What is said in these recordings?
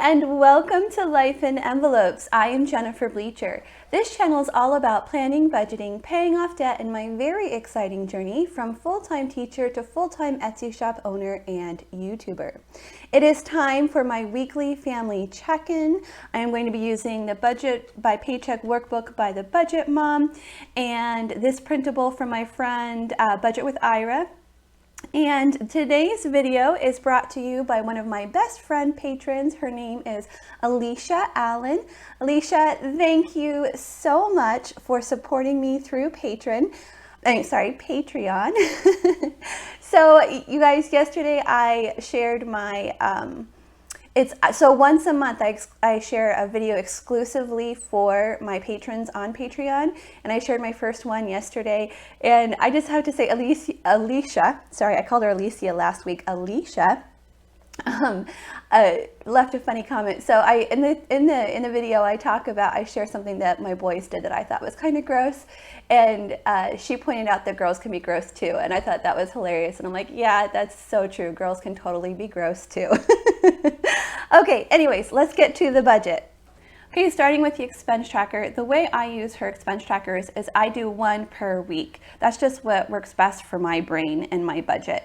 and welcome to Life in Envelopes. I am Jennifer Bleecher. This channel is all about planning, budgeting, paying off debt, and my very exciting journey from full-time teacher to full-time Etsy shop owner and YouTuber. It is time for my weekly family check-in. I am going to be using the Budget by Paycheck workbook by the Budget Mom and this printable from my friend Budget with Ira. And today's video is brought to you by one of my best friend patrons. Her name is Iaisha Allen. Iaisha, thank you so much for supporting me through Patreon. So you guys, yesterday I shared my, so once a month I share a video exclusively for my patrons on Patreon, and I shared my first one yesterday, and I just have to say Iaisha, sorry, I called her Alicia last week, Iaisha, left a funny comment. So in the video I share something that my boys did that I thought was kind of gross, and she pointed out that girls can be gross too, and I thought that was hilarious, and I'm like, yeah, that's so true, girls can totally be gross too. Okay, anyways, let's get to the budget. Okay, starting with the expense tracker, the way I use her expense trackers is I do one per week. That's just what works best for my brain and my budget.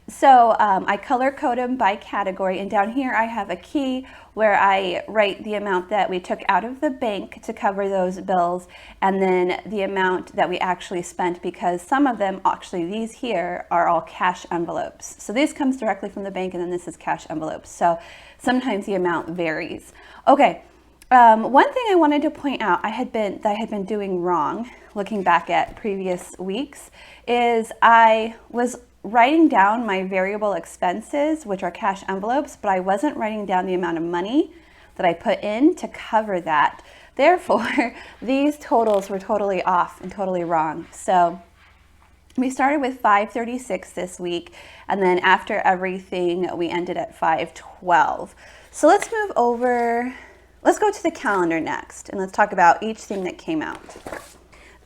So I color code them by category, and down here I have a key where I write the amount that we took out of the bank to cover those bills, and then the amount that we actually spent, because some of them, actually these here, are all cash envelopes. So this comes directly from the bank, and then this is cash envelopes. So sometimes the amount varies. Okay. One thing I wanted to point out I had been doing wrong, looking back at previous weeks, is I was writing down my variable expenses, which are cash envelopes, but I wasn't writing down the amount of money that I put in to cover that. Therefore, these totals were totally off and totally wrong. So we started with $536 this week, and then after everything, we ended at $512. So let's move over. Let's go to the calendar next, and let's talk about each thing that came out.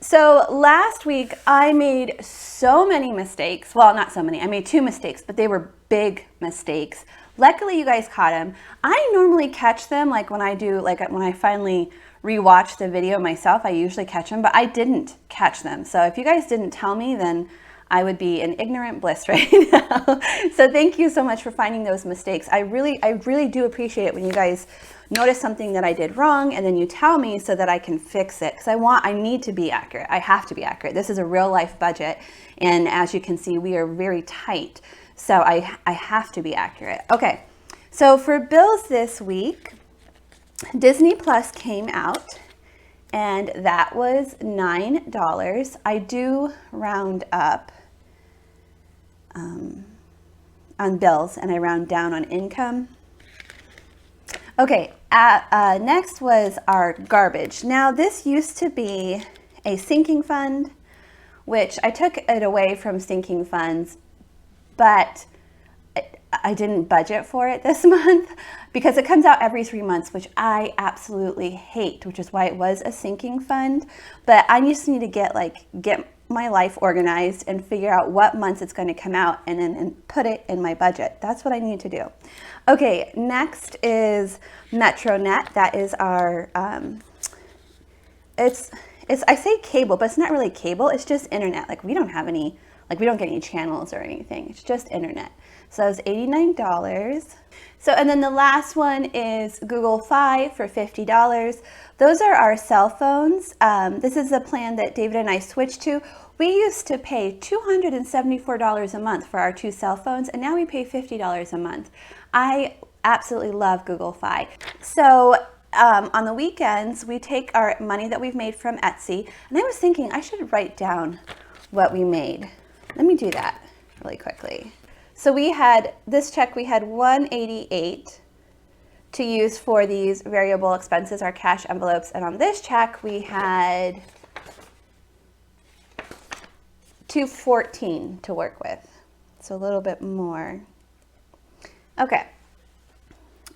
So last week, I made so many mistakes. Well, not so many. I made 2 mistakes, but they were big mistakes. Luckily, you guys caught them. I normally catch them, like when I finally rewatch the video myself, I usually catch them, but I didn't catch them. So if you guys didn't tell me, then I would be in ignorant bliss right now. So thank you so much for finding those mistakes. I really do appreciate it when you guys notice something that I did wrong and then you tell me so that I can fix it, because I need to be accurate. I have to be accurate. This is a real life budget, and as you can see, we are very tight. So I have to be accurate. Okay, so for bills this week, Disney Plus came out, and that was $9. I do round up on bills, and I round down on income. Okay, next was our garbage. Now, this used to be a sinking fund, which I took it away from sinking funds, but I didn't budget for it this month because it comes out every 3 months, which I absolutely hate, which is why it was a sinking fund. But I just need to get my life organized and figure out what months it's going to come out, and then put it in my budget. That's what I need to do. Okay, next is MetroNet. That is our, I say cable, but it's not really cable. It's just internet. We don't have any, we don't get any channels or anything. It's just internet. So it's $89. So, and then the last one is Google Fi for $50. Those are our cell phones. This is a plan that David and I switched to. We used to pay $274 a month for our 2 cell phones, and now we pay $50 a month. I absolutely love Google Fi. So on the weekends, we take our money that we've made from Etsy, and I was thinking I should write down what we made. Let me do that really quickly. So we had this check, we had $188 to use for these variable expenses, our cash envelopes, and on this check we had $214 to work with, so a little bit more. Okay,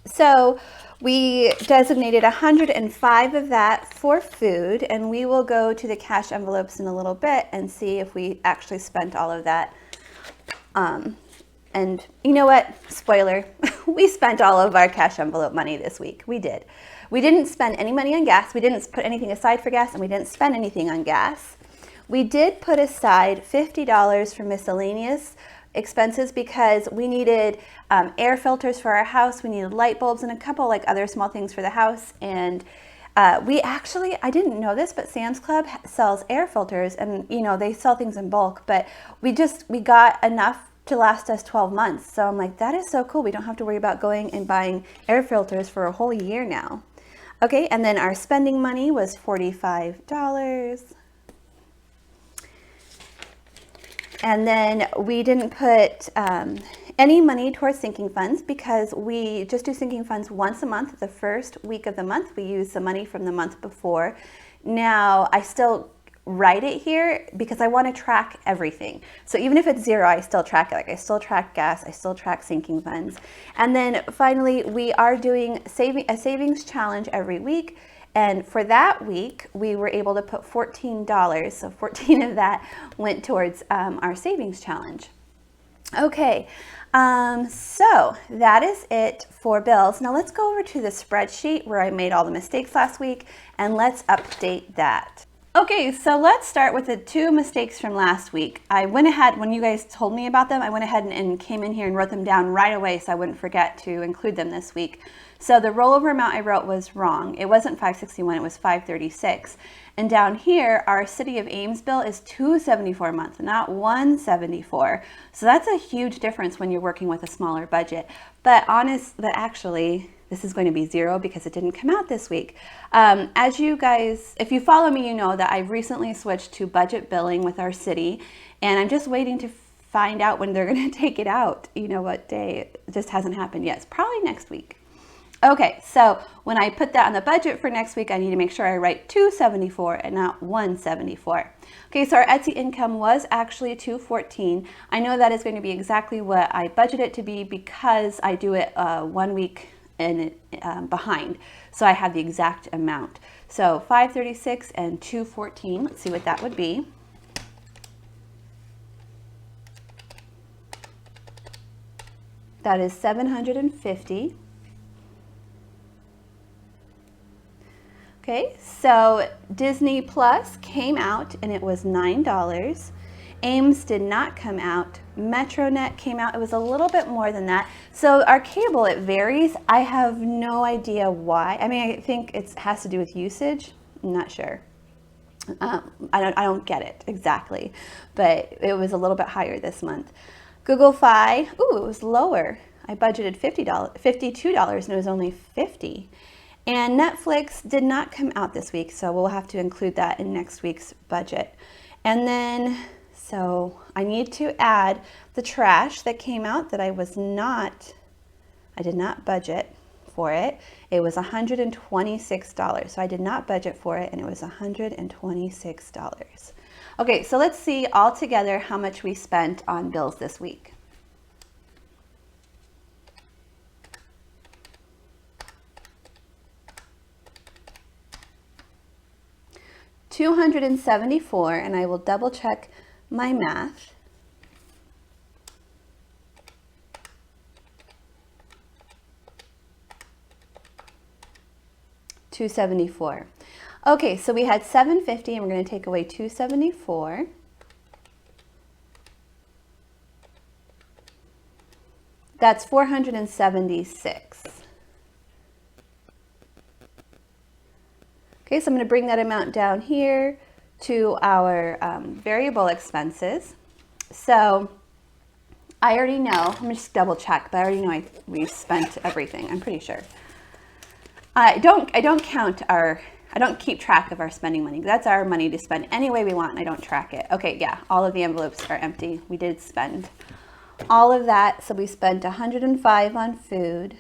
so we designated 105 of that for food, and we will go to the cash envelopes in a little bit and see if we actually spent all of that And you know what? Spoiler, we spent all of our cash envelope money this week. We did. We didn't spend any money on gas. We didn't put anything aside for gas, and we didn't spend anything on gas. We did put aside $50 for miscellaneous expenses because we needed air filters for our house. We needed light bulbs and a couple like other small things for the house. And we actually, I didn't know this, but Sam's Club sells air filters, and you know, they sell things in bulk, but we got enough to last us 12 months. So I'm like, that is so cool. We don't have to worry about going and buying air filters for a whole year now. Okay, and then our spending money was $45. And then we didn't put any money towards sinking funds because we just do sinking funds once a month. The first week of the month, we use the money from the month before. Now, I still write it here because I want to track everything. So even if it's zero, I still track it. Like I still track gas, I still track sinking funds. And then finally, we are doing a savings challenge every week. And for that week, we were able to put $14. So 14 of that went towards our savings challenge. Okay, so that is it for bills. Now let's go over to the spreadsheet where I made all the mistakes last week, and let's update that. Okay, so let's start with the 2 mistakes from last week. I went ahead, when you guys told me about them, I went ahead and came in here and wrote them down right away so I wouldn't forget to include them this week. So the rollover amount I wrote was wrong. It wasn't $561, it was $536. And down here, our City of Ames bill is $274 a month, not $174. So that's a huge difference when you're working with a smaller budget. But actually, this is going to be zero because it didn't come out this week. As you guys, if you follow me, you know that I've recently switched to budget billing with our city, and I'm just waiting to find out when they're going to take it out. You know what day? It just hasn't happened yet. It's probably next week. Okay, so when I put that on the budget for next week, I need to make sure I write $274 and not $174. Okay, so our Etsy income was actually $214. I know that is going to be exactly what I budgeted it to be because I do it 1 week in behind, so I have the exact amount. So $536 and $214. Let's see what that would be. That is $750. Okay, so Disney Plus came out and it was $9. Ames did not come out. MetroNet came out. It was a little bit more than that. So our cable, it varies. I have no idea why. I mean, I think it has to do with usage. I'm not sure. I don't get it exactly, but it was a little bit higher this month. Google Fi, it was lower. I budgeted $52 and it was only $50. And Netflix did not come out this week, so we'll have to include that in next week's budget. And then, so I need to add the trash that came out that I did not budget for it. It was $126, so I did not budget for it, and it was $126. Okay, so let's see all together how much we spent on bills this week. $274, and I will double check my math. $274. Okay, so we had $750, and we're going to take away $274. That's $476. Okay, so I'm going to bring that amount down here to our variable expenses. So I already know, let me just double check, but I already know we spent everything, I'm pretty sure. I don't keep track of our spending money. That's our money to spend any way we want, and I don't track it. Okay, yeah, all of the envelopes are empty. We did spend all of that, so we spent $105 on food.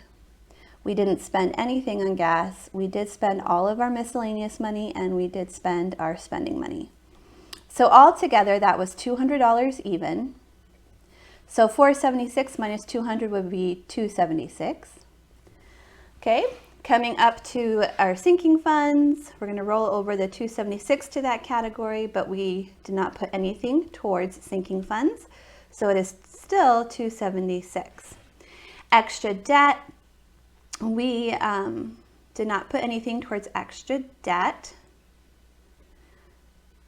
We didn't spend anything on gas. We did spend all of our miscellaneous money, and we did spend our spending money. So altogether, that was $200 even. So $476 minus 200 would be $276. Okay, coming up to our sinking funds, we're going to roll over the $276 to that category, but we did not put anything towards sinking funds. So it is still $276. Extra debt, we did not put anything towards extra debt.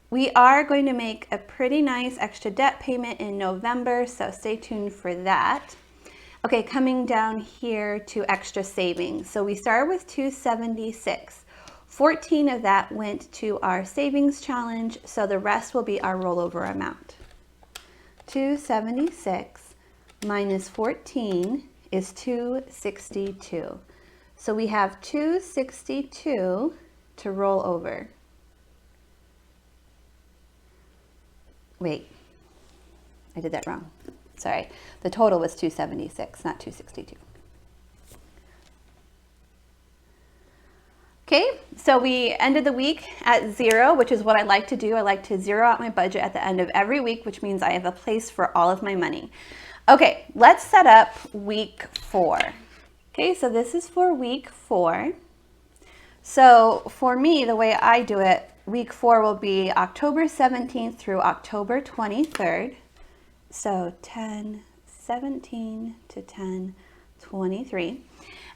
We are going to make a pretty nice extra debt payment in November, so stay tuned for that. Okay, coming down here to extra savings. So we started with $276. 14 of that went to our savings challenge, so the rest will be our rollover amount. 276 minus 14 is 262. So we have 262 to roll over. Wait, I did that wrong. Sorry, the total was 276, not 262. Okay, so we ended the week at 0, which is what I like to do. I like to zero out my budget at the end of every week, which means I have a place for all of my money. Okay, let's set up week 4. Okay, so this is for week 4. So for me, the way I do it, week 4 will be October 17th through October 23rd. So 10/17 to 10/23.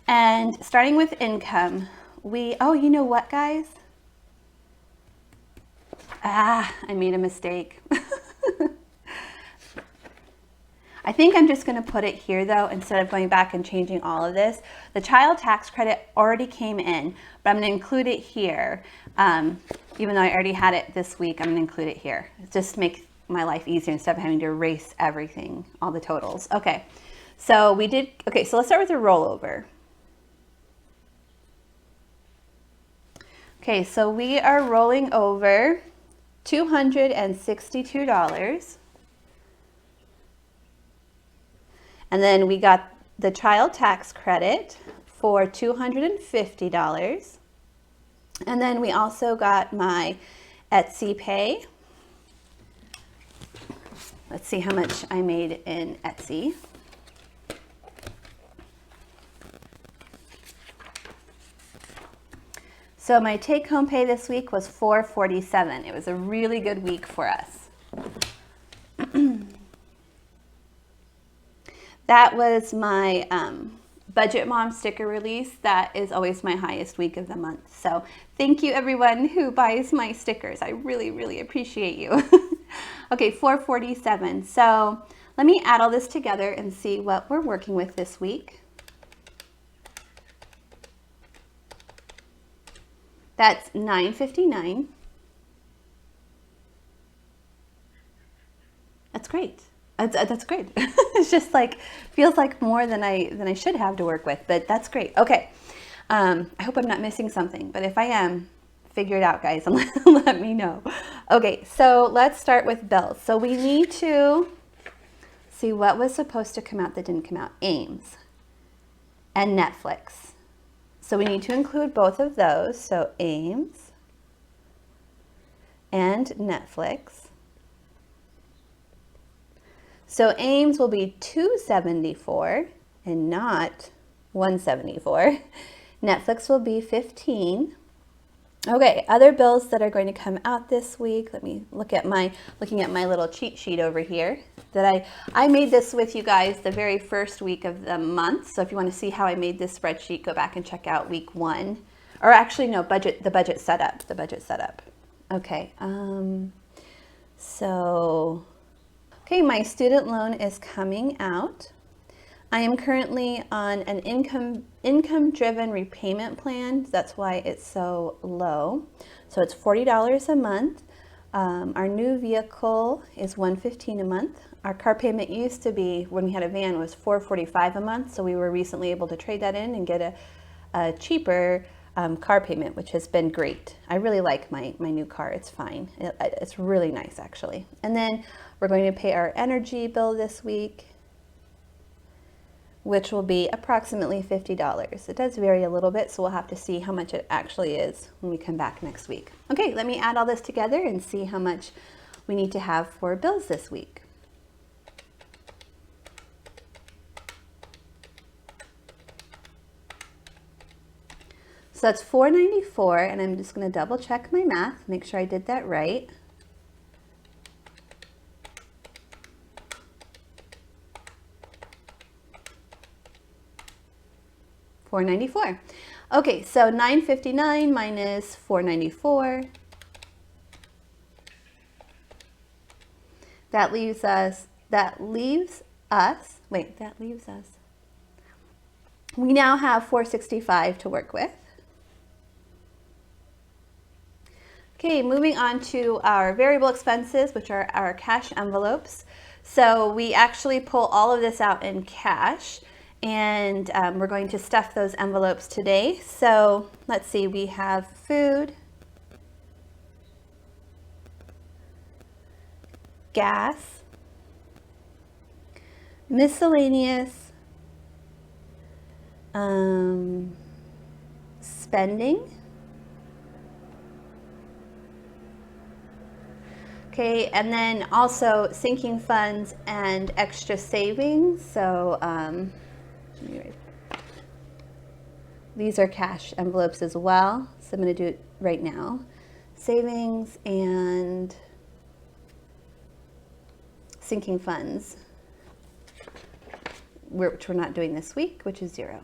And starting with income, oh, you know what, guys? I made a mistake. I think I'm just going to put it here, though, instead of going back and changing all of this. The child tax credit already came in, but I'm going to include it here. Even though I already had it this week, I'm going to include it here. Just to make my life easier instead of having to erase everything, all the totals. Okay, so so let's start with the rollover. Okay, so we are rolling over $262. And then we got the child tax credit for $250. And then we also got my Etsy pay. Let's see how much I made in Etsy. So my take-home pay this week was $447. It was a really good week for us. That was my Budget Mom sticker release. That is always my highest week of the month. So thank you everyone who buys my stickers. I really, really appreciate you. Okay, $447. So let me add all this together and see what we're working with this week. That's $9.59. That's great. That's great. It's just like, feels like more than I should have to work with, but that's great. Okay. I hope I'm not missing something, but if I am, figure it out, guys, and let me know. Okay, so let's start with bills. So we need to see what was supposed to come out that didn't come out. Ames and Netflix. So we need to include both of those. So Ames and Netflix. So Ames will be $274 and not $174. Netflix will be $15. Okay, other bills that are going to come out this week. Let me looking at my little cheat sheet over here that I made this with you guys the very first week of the month. So if you want to see how I made this spreadsheet, go back and check out week 1. Or actually no, the budget setup. Okay. Okay, my student loan is coming out. I am currently on an income-driven repayment plan. That's why it's so low. So it's $40 a month. Our new vehicle is $115 a month. Our car payment used to be, when we had a van, was $445 a month. So we were recently able to trade that in and get a cheaper car payment, which has been great. I really like my new car. It's fine. It's really nice, actually. And then we're going to pay our energy bill this week, which will be approximately $50. It does vary a little bit, so we'll have to see how much it actually is when we come back next week. Okay, let me add all this together and see how much we need to have for bills this week. So that's $494, and I'm just going to double check my math, make sure I did that right. $4.94. Okay, so $9.59 minus $4.94. That leaves us, we now have $4.65 to work with. Okay, moving on to our variable expenses, which are our cash envelopes. So we actually pull all of this out in cash, and we're going to stuff those envelopes today. So let's see, we have food, gas, miscellaneous, spending, okay, and then also sinking funds and extra savings. So these are cash envelopes as well, so I'm going to do it right now. Savings and sinking funds, which we're not doing this week, which is 0.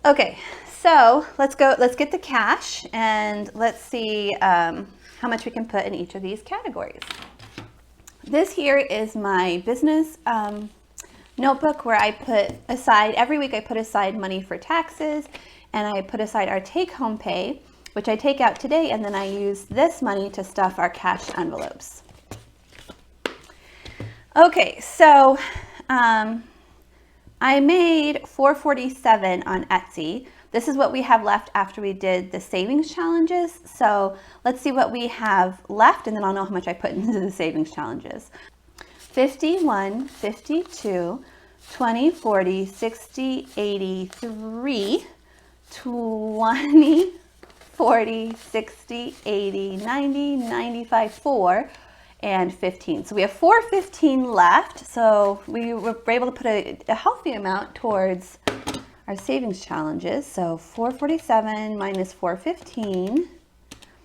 Okay, so let's get the cash, and let's see how much we can put in each of these categories. This here is my business notebook where I put aside, every week I put aside money for taxes, and I put aside our take-home pay, which I take out today, and then I use this money to stuff our cash envelopes. Okay, so I made $4.47 on Etsy. This is what we have left after we did the savings challenges. So let's see what we have left, and then I'll know how much I put into the savings challenges. 51, 52, 20, 40, 60, 83, 20, 40, 60, 80, 90, 95, 4, and 15. So we have 415 left. So we were able to put a healthy amount towards our savings challenges. So 447 minus 415.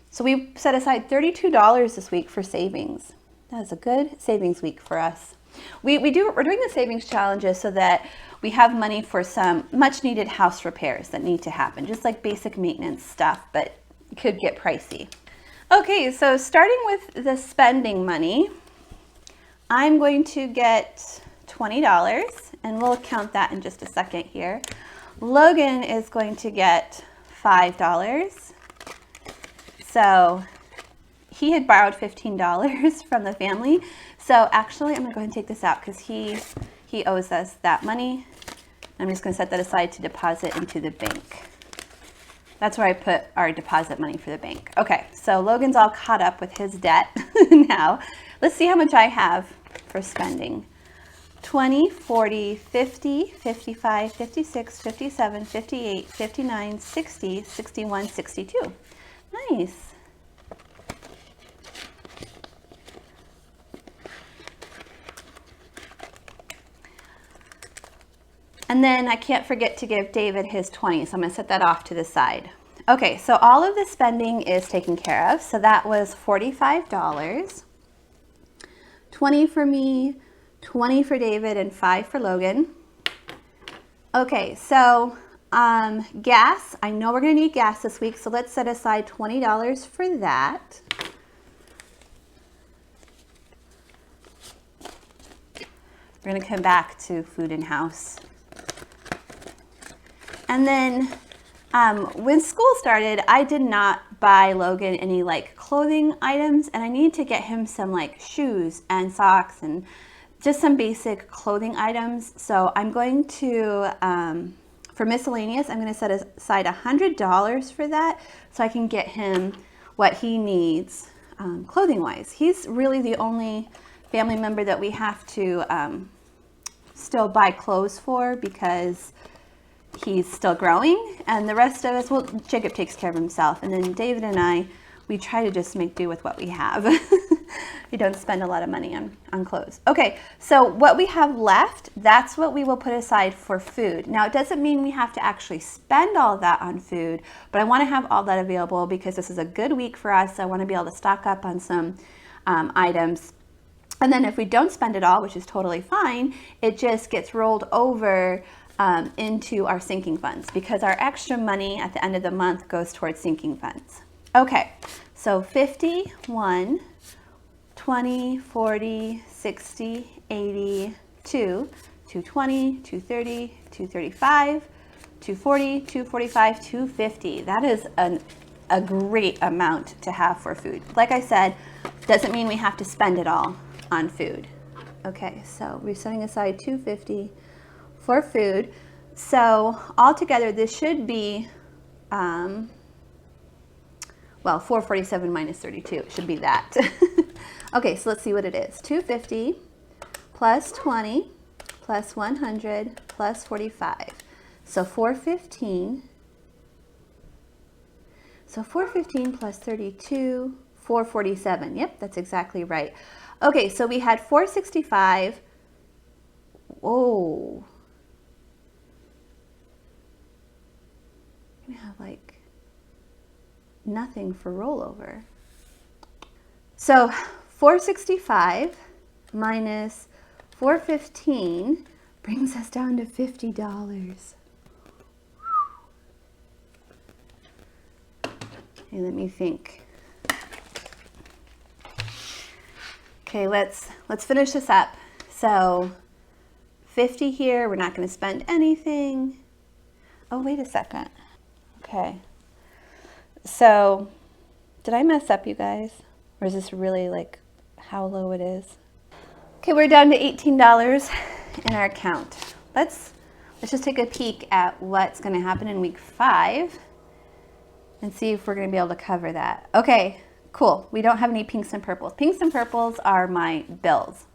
So we set aside $32 this week for savings. That is a good savings week for us. We're doing the savings challenges so that we have money for some much needed house repairs that need to happen, just like basic maintenance stuff, but it could get pricey. Okay, so starting with the spending money, I'm going to get $20, and we'll count that in just a second here. Logan is going to get $5. So he had borrowed $15 from the family. So actually, I'm gonna go ahead and take this out because he owes us that money. I'm just gonna set that aside to deposit into the bank. That's where I put our deposit money for the bank. Okay, so Logan's all caught up with his debt now. Let's see how much I have for spending. 20, 40, 50, 55, 56, 57, 58, 59, 60, 61, 62. Nice. And then I can't forget to give David his 20, so I'm going to set that off to the side. Okay, so all of the spending is taken care of. So that was $45. 20 for me, 20 for David, and 5 for Logan. Okay, so gas. I know we're going to need gas this week, so let's set aside $20 for that. We're going to come back to food and house. And then when school started, I did not buy Logan any like clothing items, and I needed to get him some like shoes and socks and just some basic clothing items. So I'm going to, for miscellaneous, I'm going to set aside $100 for that so I can get him what he needs clothing wise. He's really the only family member that we have to still buy clothes for because he's still growing, and the rest of us, well, Jacob takes care of himself, and then David and I, we try to just make do with what we have. We don't spend a lot of money on clothes. Okay, so what we have left, that's what we will put aside for food. Now, it doesn't mean we have to actually spend all of that on food, but I want to have all that available because this is a good week for us. I want to be able to stock up on some items. And then if we don't spend it all, which is totally fine, it just gets rolled over into our sinking funds, because our extra money at the end of the month goes towards sinking funds. Okay, so 50, 1, 20, 40, 60, 80, 2, 220, 230, 235, 240, 245, 250. That is a great amount to have for food. Like I said, doesn't mean we have to spend it all on food. Okay, so we're setting aside 250 for food. So altogether, this should be, well, 447 minus 32. It should be that. Okay, so let's see what it is. 250 plus 20 plus 100 plus 45. So 415. So 415 plus 32, 447. Yep, that's exactly right. Okay, so we had 465. Whoa. I'm gonna have like nothing for rollover. So 465 minus 415 brings us down to $50. Okay, let me think. Okay, let's finish this up. So 50 here, we're not going to spend anything. Oh, wait a second. Okay. So did I mess up, you guys? Or is this really like how low it is? Okay, we're down to $18 in our account. Let's just take a peek at what's going to happen in week 5 and see if we're going to be able to cover that. Okay, cool. We don't have any pinks and purples. Pinks and purples are my bills.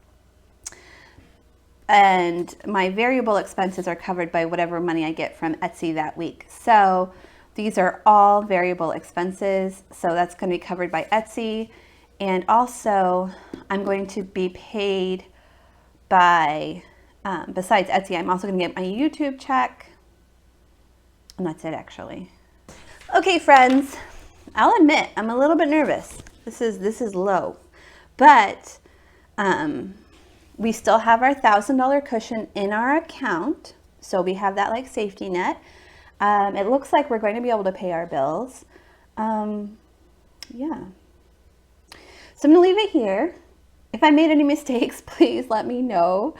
And my variable expenses are covered by whatever money I get from Etsy that week. So these are all variable expenses. So that's going to be covered by Etsy. And also, I'm going to be paid by, besides Etsy, I'm also going to get my YouTube check. And that's it, actually. Okay, friends, I'll admit I'm a little bit nervous. This is low, but we still have our $1,000 cushion in our account, so we have that like safety net. It looks like we're going to be able to pay our bills. Yeah. So I'm gonna leave it here. If I made any mistakes, please let me know.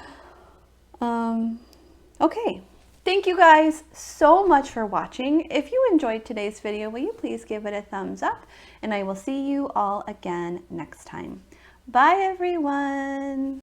Okay. Thank you guys so much for watching. If you enjoyed today's video, will you please give it a thumbs up? And I will see you all again next time. Bye, everyone.